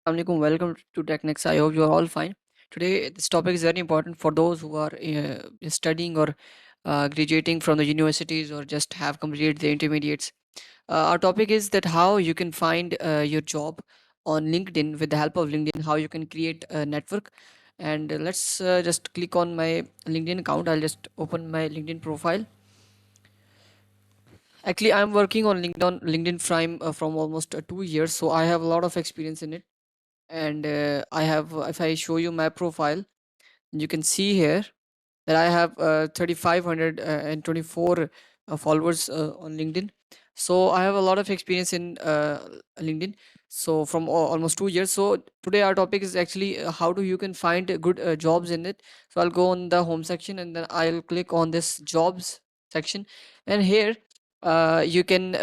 Assalamualaikum. Welcome to Tech Nexa. I hope you are all fine. Today, this topic is very important for those who are studying or graduating from the universities or just have completed the intermediates. Our topic is that how you can find your job on LinkedIn with the help of LinkedIn, how you can create a network. And let's just click on my LinkedIn account. I'll just open my LinkedIn profile. Actually, I'm working on LinkedIn Prime from almost 2 years, so I have a lot of experience in it. And I have, if I show you my profile, you can see here that I have 3,524 followers on LinkedIn. So I have a lot of experience in LinkedIn. So from almost 2 years. So today our topic is actually how do you can find good jobs in it. So I'll go on the home section and then I'll click on this jobs section, and here you can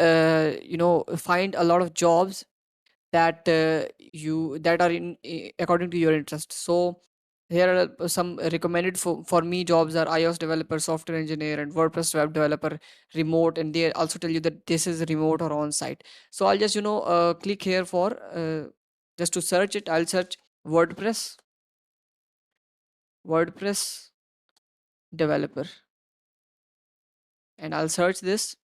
find a lot of jobs that that are according to your interest. So here are some recommended for me jobs are iOS developer, software engineer, and WordPress web developer, remote, and they also tell you that this is remote or on site. So I'll just click here for just to search it. I'll search WordPress WordPress developer, and I'll search this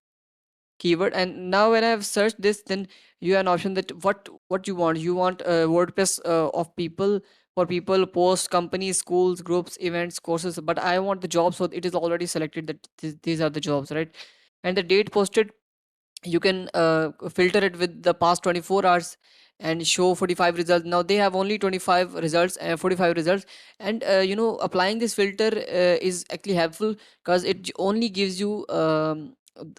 keyword. And now when I have searched this, then you have an option that what you want WordPress of people, for people, post, companies, schools, groups, events, courses, but I want the job, so it is already selected that these are the jobs, right? And the date posted, you can filter it with the past 24 hours and show 45 results. Now they have only 25 results and 45 results. And applying this filter is actually helpful because it only gives you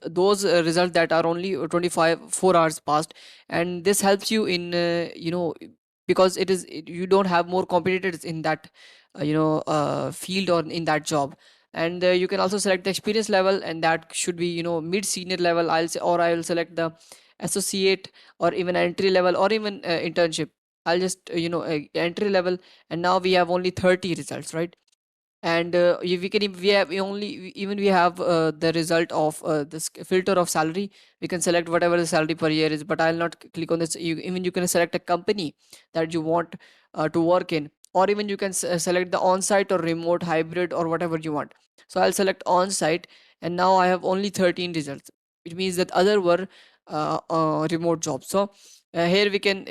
those results that are only 25 4 hours past. And this helps you in because you don't have more competitors in that field or in that job. And you can also select the experience level, and that should be mid senior level. I'll say, or I will select the associate, or even entry level, or even internship. I'll just entry level. And now we have only 30 results, right? And we can we have we only even we have the result of this filter of salary. We can select whatever the salary per year is, but I'll not click on this. Even you can select a company that you want to work in, or even you can select the on-site or remote, hybrid, or whatever you want. So I'll select on-site, and now I have only 13 results. It means that other were remote jobs. So here we can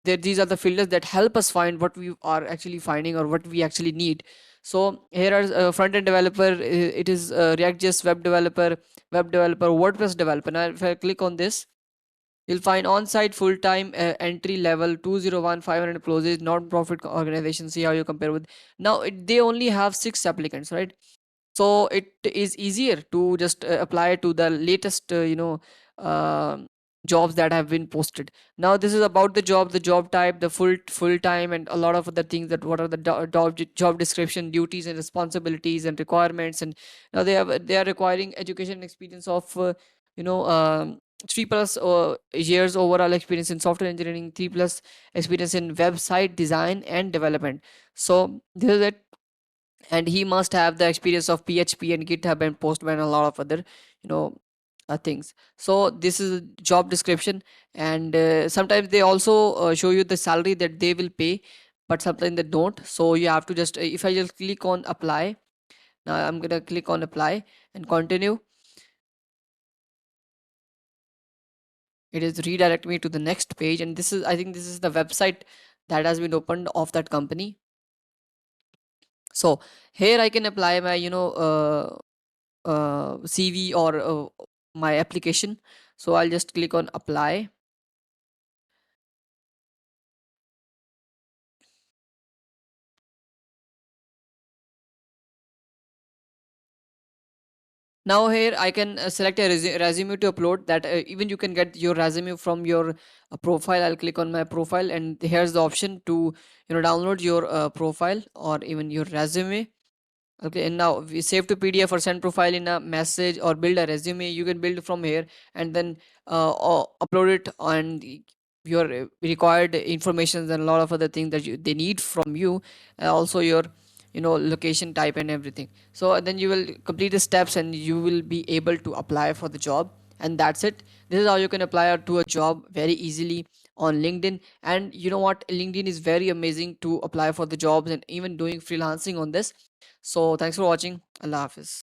these are the filters that help us find what we are actually finding or what we actually need. So here are front-end developer, it is React.js web developer, WordPress developer. Now if I click on this, you'll find on-site, full-time, entry level, 201, 500 employees, non-profit organization. See how you compare with. Now they only have 6 applicants, right? So it is easier to just apply to the latest um jobs that have been posted. Now this is about the job type, the full time, and a lot of other things, that what are the job description, duties and responsibilities and requirements. And now they are requiring education experience of 3+ years overall experience in software engineering, 3+ experience in website design and development. So this is it. And he must have the experience of PHP and GitHub and Postman and a lot of other things. So this is a job description. And sometimes they also show you the salary that they will pay, but sometimes they don't. So you have to just if I just click on apply. Now I'm gonna click on apply and continue. It is redirect me to the next page, and this is, I think this is the website that has been opened of that company. So here I can apply my CV or my application. So I'll just click on apply. Now here I can select a resume to upload. That even you can get your resume from your profile. I'll click on my profile, and here's the option to download your profile or even your resume. Okay, and now we save to PDF or send profile in a message or build a resume. You can build from here, and then upload it on your required information and a lot of other things that they need from you. Also your location type and everything. So then you will complete the steps and you will be able to apply for the job. And that's it. This is how you can apply to a job very easily on LinkedIn. And you know what, LinkedIn is very amazing to apply for the jobs and even doing freelancing on this. So thanks for watching. Allah Hafiz.